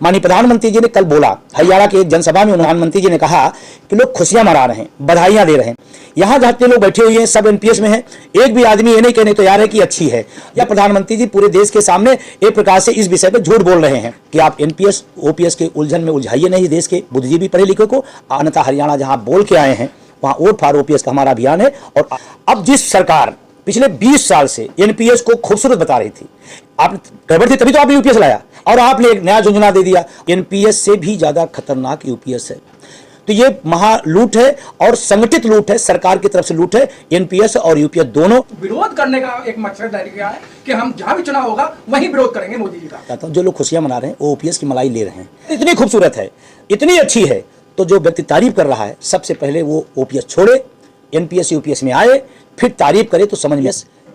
माननीय प्रधानमंत्री जी ने कल बोला, हरियाणा की एक जनसभा में प्रधानमंत्री जी ने कहा कि लोग खुशियां मना रहे हैं, बधाइयां दे रहे हैं। यहाँ जितने लोग बैठे हुए हैं सब एनपीएस में हैं, एक भी आदमी ये नहीं कहने तैयार है कि अच्छी है। या प्रधानमंत्री जी पूरे देश के सामने एक प्रकार से इस विषय पर झूठ बोल रहे हैं कि आप एनपीएस ओपीएस के उलझन में उलझाइए नहीं देश के बुद्धिजीवी पढ़े लिखे को। अन्यथा हरियाणा जहां बोल के आए हैं वहां वोट फॉर ओपीएस का हमारा अभियान है। और अब जिस सरकार पिछले 20 साल से एनपीएस को खूबसूरत बता रही थी, आप गड़बड़ थी तभी तो आपने यूपीएस लाया और आपने एक नया योजना दे दिया। एनपीएस से भी ज्यादा खतरनाक यूपीएस है। तो ये महा लूट है और संगठित लूट है, सरकार की तरफ से लूट है। एनपीएस और यूपीएस दोनों विरोध करने का एक मकसद डाल गया है कि हम जहां भी चुनाव होगा वहीं विरोध करेंगे मोदी जी का। जो लोग खुशियां मना रहे हैं वो ओपीएस की मलाई ले रहे हैं। इतनी खूबसूरत है, इतनी अच्छी है, तो जो व्यक्ति तारीफ कर रहा है सबसे पहले वो ओपीएस छोड़े, एनपीएस यूपीएस में आए, फिर तारीफ करे तो समझ में।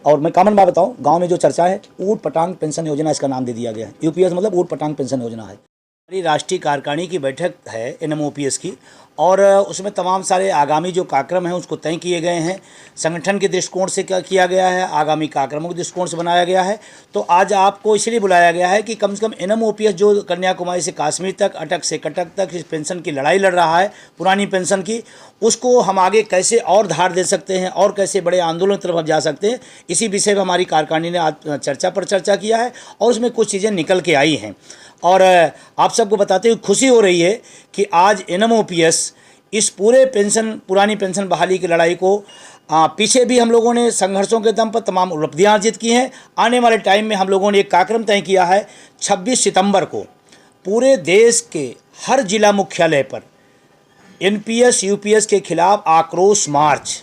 और मैं कॉमन बात बताऊं, गांव में जो चर्चा है ऊट पटांग पेंशन योजना इसका नाम दे दिया गया है। यूपीएस मतलब ऊट पटांग पेंशन योजना है। हमारी राष्ट्रीय कार्यकारिणी की बैठक है एनएमओपीएस की, और उसमें तमाम सारे आगामी जो कार्यक्रम हैं उसको तय किए गए हैं। संगठन के दृष्टिकोण से क्या किया गया है, आगामी कार्यक्रमों के दृष्टिकोण से बनाया गया है। तो आज आपको इसलिए बुलाया गया है कि कम से कम एनएमओपीएस जो कन्याकुमारी से कश्मीर तक, अटक से कटक तक इस पेंशन की लड़ाई लड़ रहा है, पुरानी पेंशन की, उसको हम आगे कैसे और धार दे सकते हैं और कैसे बड़े आंदोलन की तरफ हम जा सकते हैं, इसी विषय में हमारी कार्यकारिणी ने आज चर्चा पर चर्चा किया है और उसमें कुछ चीज़ें निकल के आई हैं। और आप सबको बताते हुए खुशी हो रही है कि आज एनएमओपीएस इस पूरे पुरानी पेंशन बहाली की लड़ाई को पीछे भी हम लोगों ने संघर्षों के दम पर तमाम उपलब्धियां अर्जित की हैं। आने वाले टाइम में हम लोगों ने एक कार्यक्रम तय किया है 26 सितंबर को पूरे देश के हर जिला मुख्यालय पर एनपीएस यूपीएस के खिलाफ आक्रोश मार्च।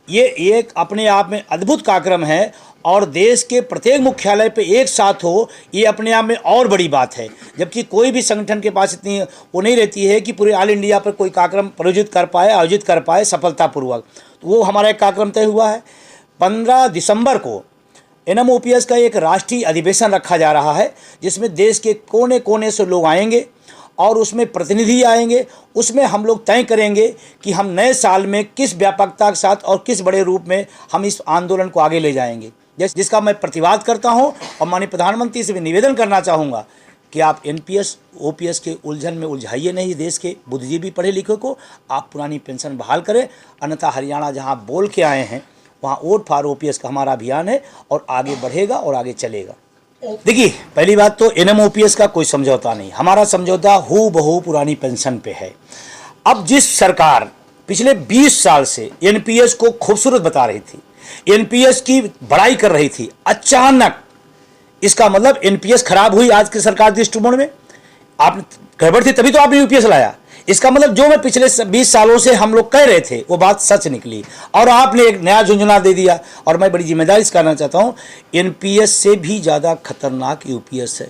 ये एक अपने आप में अद्भुत कार्यक्रम है और देश के प्रत्येक मुख्यालय पे एक साथ हो, ये अपने आप में और बड़ी बात है। जबकि कोई भी संगठन के पास इतनी वो नहीं रहती है कि पूरे ऑल इंडिया पर कोई कार्यक्रम आयोजित कर पाए सफलतापूर्वक। तो वो हमारा एक कार्यक्रम तय हुआ है। 15 दिसंबर को एनएमओपीएस का एक राष्ट्रीय अधिवेशन रखा जा रहा है, जिसमें देश के कोने कोने से लोग आएंगे और उसमें प्रतिनिधि आएंगे। उसमें हम लोग तय करेंगे कि हम नए साल में किस व्यापकता के साथ और किस बड़े रूप में हम इस आंदोलन को आगे ले जाएंगे, जिसका मैं प्रतिवाद करता हूं। और माननीय प्रधानमंत्री से भी निवेदन करना चाहूँगा कि आप एनपीएस ओपीएस के उलझन में उलझाइए नहीं देश के बुद्धिजीवी पढ़े लिखे को, आप पुरानी पेंशन बहाल करें। अन्यथा हरियाणा जहां बोल के आए हैं वहां वोट फॉर ओपीएस का हमारा अभियान है और आगे बढ़ेगा और आगे चलेगा। देखिए, पहली बात तो एनएमओपीएस का कोई समझौता नहीं, हमारा समझौता हूबहू पुरानी पेंशन पे है। अब जिस सरकार पिछले 20 साल से एनपीएस को खूबसूरत बता रही थी, एनपीएस की बड़ाई कर रही थी, अचानक इसका मतलब एनपीएस खराब हुई आज की सरकार दृष्टिकोण में। आप गड़बड़ थी तभी तो आपने यूपीएस लाया। इसका मतलब जो मैं पिछले 20 सालों से हम लोग कह रहे थे वो बात सच निकली और आपने एक नया योजना दे दिया। और मैं बड़ी जिम्मेदारी से कहना चाहता हूँ, एनपीएस से भी ज़्यादा खतरनाक यूपीएस है।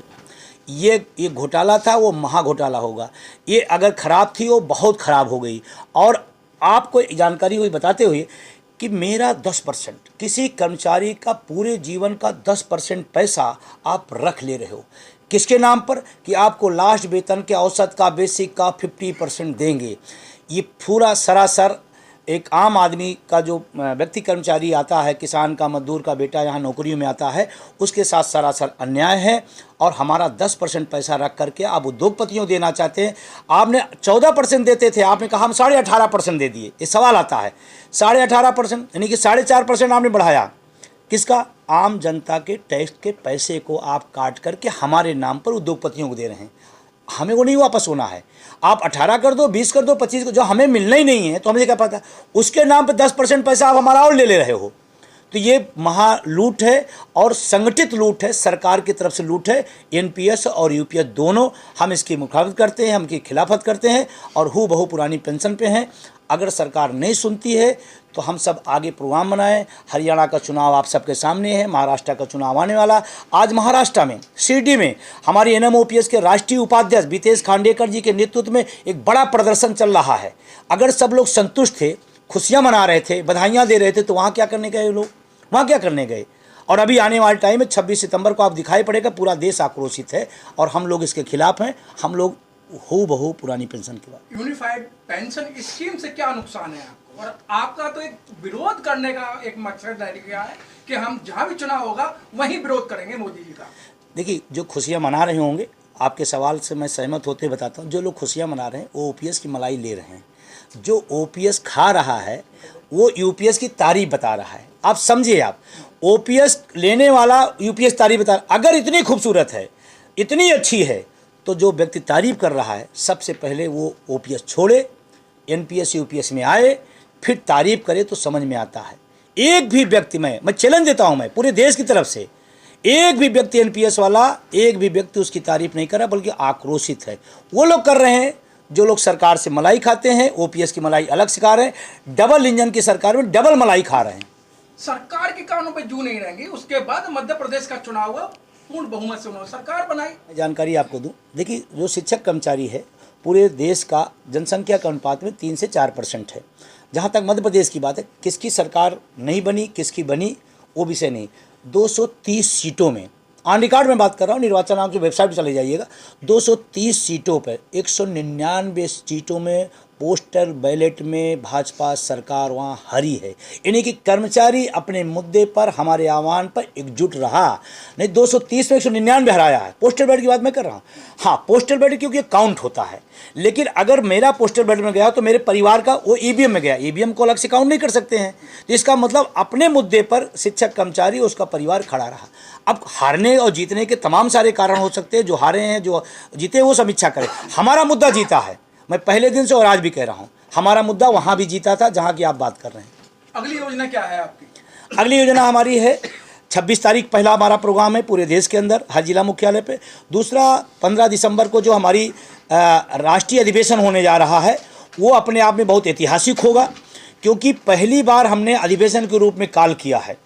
ये घोटाला था, वो महा घोटाला होगा। ये अगर ख़राब थी वो बहुत ख़राब हो गई। और आपको जानकारी हुई बताते हुए कि मेरा 10%, किसी कर्मचारी का पूरे जीवन का 10% पैसा आप रख ले रहे हो। किसके नाम पर? कि आपको लास्ट वेतन के औसत का, बेसिक का 50% देंगे। ये पूरा सरासर एक आम आदमी का जो व्यक्ति कर्मचारी आता है, किसान का, मजदूर का बेटा यहाँ नौकरियों में आता है, उसके साथ सरासर अन्याय है। और हमारा 10% पैसा रख करके आप उद्योगपतियों देना चाहते हैं। आपने 14% देते थे, आपने कहा हम 18.5% दे दिए। ये सवाल आता है, 18.5% यानी कि 4.5% आपने बढ़ाया। किसका? आम जनता के टैक्स के पैसे को आप काट करके हमारे नाम पर उद्योगपतियों को दे रहे हैं। हमें वो नहीं वापस होना है। आप 18 कर दो, 20 कर दो, 25 कर, जो हमें मिलना ही नहीं है तो हमें क्या पता, उसके नाम पे 10% पैसा आप हमारा और ले रहे हो। तो ये महा लूट है और संगठित लूट है, सरकार की तरफ से लूट है। एनपीएस और यूपीएस दोनों हम इसकी मुखालफत करते हैं, हम इसकी खिलाफत करते हैं और हूबहू पुरानी पेंशन पे हैं। अगर सरकार नहीं सुनती है तो हम सब आगे प्रोग्राम बनाएं। हरियाणा का चुनाव आप सबके सामने है, महाराष्ट्र का चुनाव आने वाला। आज महाराष्ट्र में शिरडी में हमारी एनएमओपीएस के राष्ट्रीय उपाध्यक्ष बीतेश खांडेकर जी के नेतृत्व में एक बड़ा प्रदर्शन चल रहा है। अगर सब लोग संतुष्ट थे, खुशियां मना रहे थे, बधाइयां दे रहे थे, तो वहाँ क्या करने गए लोग? वहाँ क्या करने गए? और अभी आने वाले टाइम में 26 सितंबर को आप दिखाई पड़ेगा पूरा देश आक्रोशित है और हम लोग इसके खिलाफ हैं। हम लोग हूबहू पुरानी पेंशन के बाद। यूनिफाइड पेंशन स्कीम से क्या नुकसान है आपको? और आपका तो एक विरोध करने का एक मकसद डाल गया है कि हम जहां भी चुनाव होगा वहीं विरोध करेंगे मोदी जी का। देखिए, जो खुशियां मना रहे होंगे आपके सवाल से मैं सहमत होते बताता हूँ। जो लोग खुशियाँ मना रहे हैं वो ओपीएस की मलाई ले रहे हैं। जो ओपीएस खा रहा है वो यूपीएस की तारीफ बता रहा है। आप समझिए, आप ओपीएस लेने वाला यूपीएस तारीफ बता, अगर इतनी खूबसूरत है, इतनी अच्छी है, तो जो व्यक्ति तारीफ कर रहा है सबसे पहले वो ओपीएस छोड़े, एनपीएस यूपीएस में आए, फिर तारीफ करे तो समझ में आता है। एक भी व्यक्ति, मैं चैलेंज देता हूँ, मैं पूरे देश की तरफ से, एक भी व्यक्ति एनपीएस वाला, एक भी व्यक्ति उसकी तारीफ नहीं कर रहा, बल्कि आक्रोशित है। वो लोग कर रहे हैं जो लोग सरकार से मलाई खाते हैं, ओपीएस की मलाई अलग से खा रहे हैं, डबल इंजन की सरकार में डबल मलाई खा रहे हैं। सरकार के कानों पे जू नहीं रहेंगी, उसके बाद मध्य प्रदेश का चुनाव हुआ, पूर्ण बहुमत से उन्होंने सरकार बनाई। जानकारी आपको दूं, देखिए जो शिक्षक कर्मचारी है पूरे देश का जनसंख्या के अनुपात में 3 से 4% है। जहाँ तक मध्य प्रदेश की बात है, किसकी सरकार नहीं बनी, किसकी बनी, वो विषय नहीं। 230 सीटों में, ऑन रिकॉर्ड में बात कर रहा हूँ, निर्वाचन आयोग की वेबसाइट पर चले जाइएगा, 230 सीटों पर 199 सीटों में पोस्टल बैलेट में भाजपा सरकार वहाँ हारी है। यानी कि कर्मचारी अपने मुद्दे पर, हमारे आह्वान पर एकजुट रहा। नहीं, 230 में 199 हराया है। पोस्टल बैलेट की बात मैं कर रहा हूँ। हाँ, पोस्टल बैलेट क्योंकि काउंट होता है, लेकिन अगर मेरा पोस्टल बैलेट में गया तो मेरे परिवार का वो ईवीएम में गया, ईवीएम को अलग से काउंट नहीं कर सकते हैं। तो इसका मतलब अपने मुद्दे पर शिक्षक कर्मचारी, उसका परिवार खड़ा रहा। अब हारने और जीतने के तमाम सारे कारण हो सकते हैं, जो हारे हैं, जो जीते वो समीक्षा करें। हमारा मुद्दा जीता है, मैं पहले दिन से और आज भी कह रहा हूँ, हमारा मुद्दा वहाँ भी जीता था जहाँ की आप बात कर रहे हैं। अगली योजना क्या है आपकी? अगली योजना हमारी है 26 तारीख पहला हमारा प्रोग्राम है पूरे देश के अंदर, हर जिला मुख्यालय पे। दूसरा 15 दिसंबर को जो हमारी राष्ट्रीय अधिवेशन होने जा रहा है, वो अपने आप में बहुत ऐतिहासिक होगा, क्योंकि पहली बार हमने अधिवेशन के रूप में कॉल किया है।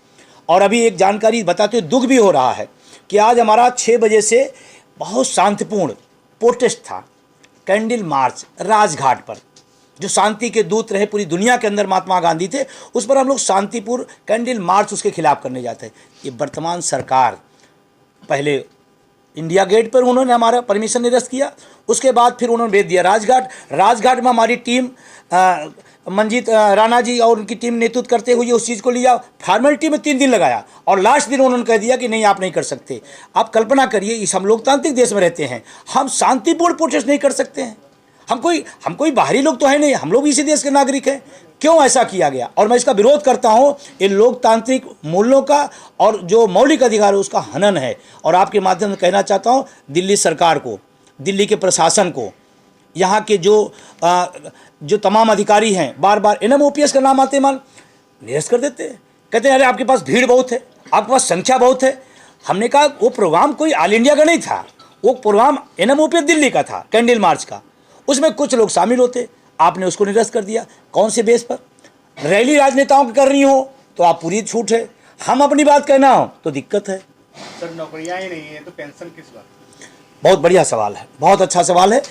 और अभी एक जानकारी बताते हुए दुख भी हो रहा है कि आज हमारा 6 बजे से बहुत शांतिपूर्ण प्रोटेस्ट था, कैंडल मार्च राजघाट पर, जो शांति के दूत रहे पूरी दुनिया के अंदर, महात्मा गांधी थे, उस पर हम लोग शांतिपूर्ण कैंडल मार्च उसके खिलाफ करने जाते हैं। ये वर्तमान सरकार, पहले इंडिया गेट पर उन्होंने हमारा परमिशन निरस्त किया, उसके बाद फिर उन्होंने भेज दिया राजघाट। राजघाट में हमारी टीम, मंजीत राणा जी और उनकी टीम नेतृत्व करते हुए उस चीज़ को लिया, फॉर्मेलिटी में 3 दिन लगाया, और लास्ट दिन उन्होंने कह दिया कि नहीं, आप नहीं कर सकते। आप कल्पना करिए, इस हम लोकतांत्रिक देश में रहते हैं, हम शांतिपूर्ण प्रोटेस्ट नहीं कर सकते हैं? हम कोई बाहरी लोग तो है नहीं, हम लोग इसी देश के नागरिक हैं। क्यों ऐसा किया गया? और मैं इसका विरोध करता हूँ। इन लोकतांत्रिक मूल्यों का और जो मौलिक अधिकार है उसका हनन है। और आपके माध्यम से कहना चाहता हूँ दिल्ली सरकार को, दिल्ली के प्रशासन को, यहाँ के जो तमाम अधिकारी हैं, बार बार एनएमओपीएस का नाम आते मान निरस्त कर देते हैं। कहते हैं अरे आपके पास भीड़ बहुत है, आपके पास संख्या बहुत है। हमने कहा वो प्रोग्राम कोई ऑल इंडिया का नहीं था, वो प्रोग्राम एनएमओपीएस दिल्ली का था, कैंडल मार्च का। उसमें कुछ लोग शामिल होते, आपने उसको निरस्त कर दिया। कौन से बेस पर? रैली राजनेताओं की कर रही हो तो आप पूरी छूट है, हम अपनी बात कहना हो तो दिक्कत है। सर नौकरियां ही नहीं है तो पेंशन किस बात? बहुत बढ़िया सवाल है, बहुत अच्छा सवाल है।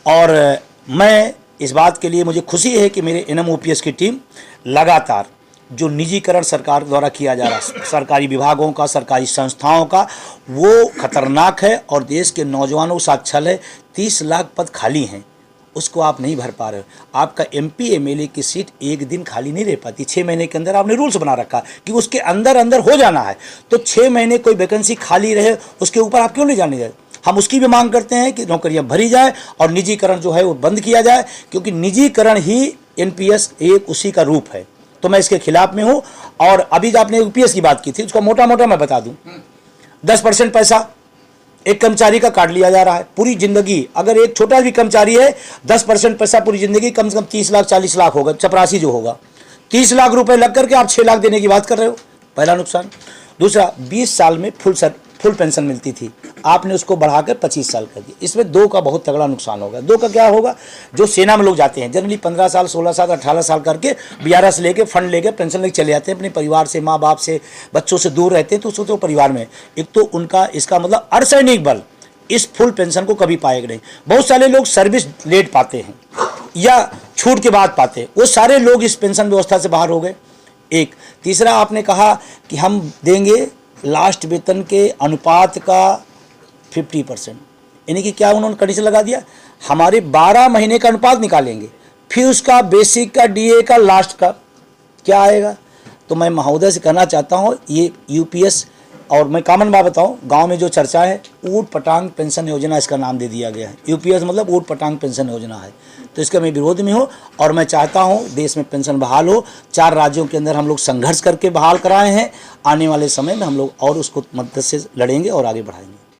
और मैं इस बात के लिए मुझे खुशी है कि मेरे एनएमओपीएस की टीम लगातार जो निजीकरण सरकार द्वारा किया जा रहा है, सरकारी विभागों का, सरकारी संस्थाओं का, वो खतरनाक है और देश के नौजवानों के साथ छल है। 30 लाख पद खाली हैं, उसको आप नहीं भर पा रहे हो। आपका एमपी एमएलए की सीट एक दिन खाली नहीं रह पाती, 6 महीने के अंदर आपने रूल्स बना रखा कि उसके अंदर अंदर हो जाना है। तो 6 महीने कोई वैकेंसी खाली रहे, उसके ऊपर आप क्यों नहीं जाने जाए? हम उसकी भी मांग करते हैं कि नौकरियां भरी जाए और निजीकरण जो है वो बंद किया जाए, क्योंकि निजीकरण ही एनपीएस एक उसी का रूप है। तो मैं इसके खिलाफ में हूँ। और अभी जो आपने यूपीएस की बात की थी, उसका मोटा मोटा मैं बता दूं, 10% पैसा एक कर्मचारी का काट लिया जा रहा है पूरी जिंदगी। अगर एक छोटा भी कर्मचारी है, 10% पैसा पूरी जिंदगी, कम से कम 30 लाख 40 लाख होगा, चपरासी जो होगा। 30 लाख रुपए लग करके आप 6 लाख देने की बात कर रहे हो, पहला नुकसान। दूसरा, 20 साल में फुल पेंशन मिलती थी, आपने उसको बढ़ाकर 25 साल कर दिया। इसमें 2 का बहुत तगड़ा नुकसान होगा। 2 का क्या होगा? जो सेना में लोग जाते हैं जनरली 15 साल 16 साल 18 साल करके बीआरएस लेके, फंड लेके, पेंशन लेके चले जाते हैं, अपने परिवार से, माँ बाप से, बच्चों से दूर रहते हैं। तो सोचो परिवार में एक तो उनका, इसका मतलब अर्धसैनिक बल इस फुल पेंशन को कभी पाएगा नहीं। बहुत सारे लोग सर्विस लेट पाते हैं या छूट के बाद पाते हैं, वो सारे लोग इस पेंशन व्यवस्था से बाहर हो गए। एक तीसरा, आपने कहा कि हम देंगे लास्ट वेतन के अनुपात का 50%, यानी कि क्या उन्होंने कंडीशन लगा दिया, हमारे 12 महीने का अनुपात निकालेंगे, फिर उसका बेसिक का, डीए का, लास्ट का क्या आएगा। तो मैं महोदय से कहना चाहता हूँ, ये यूपीएस और मैं कॉमन बात बताऊं, गांव में जो चर्चा है, ऊट पटांग पेंशन योजना इसका नाम दे दिया गया है। यूपीएस मतलब ऊट पटांग पेंशन योजना है, तो इसका मैं विरोध में हूँ। और मैं चाहता हूँ देश में पेंशन बहाल हो। 4 राज्यों के अंदर हम लोग संघर्ष करके बहाल कराए हैं, आने वाले समय में हम लोग और उसको मदद से लड़ेंगे और आगे बढ़ाएंगे।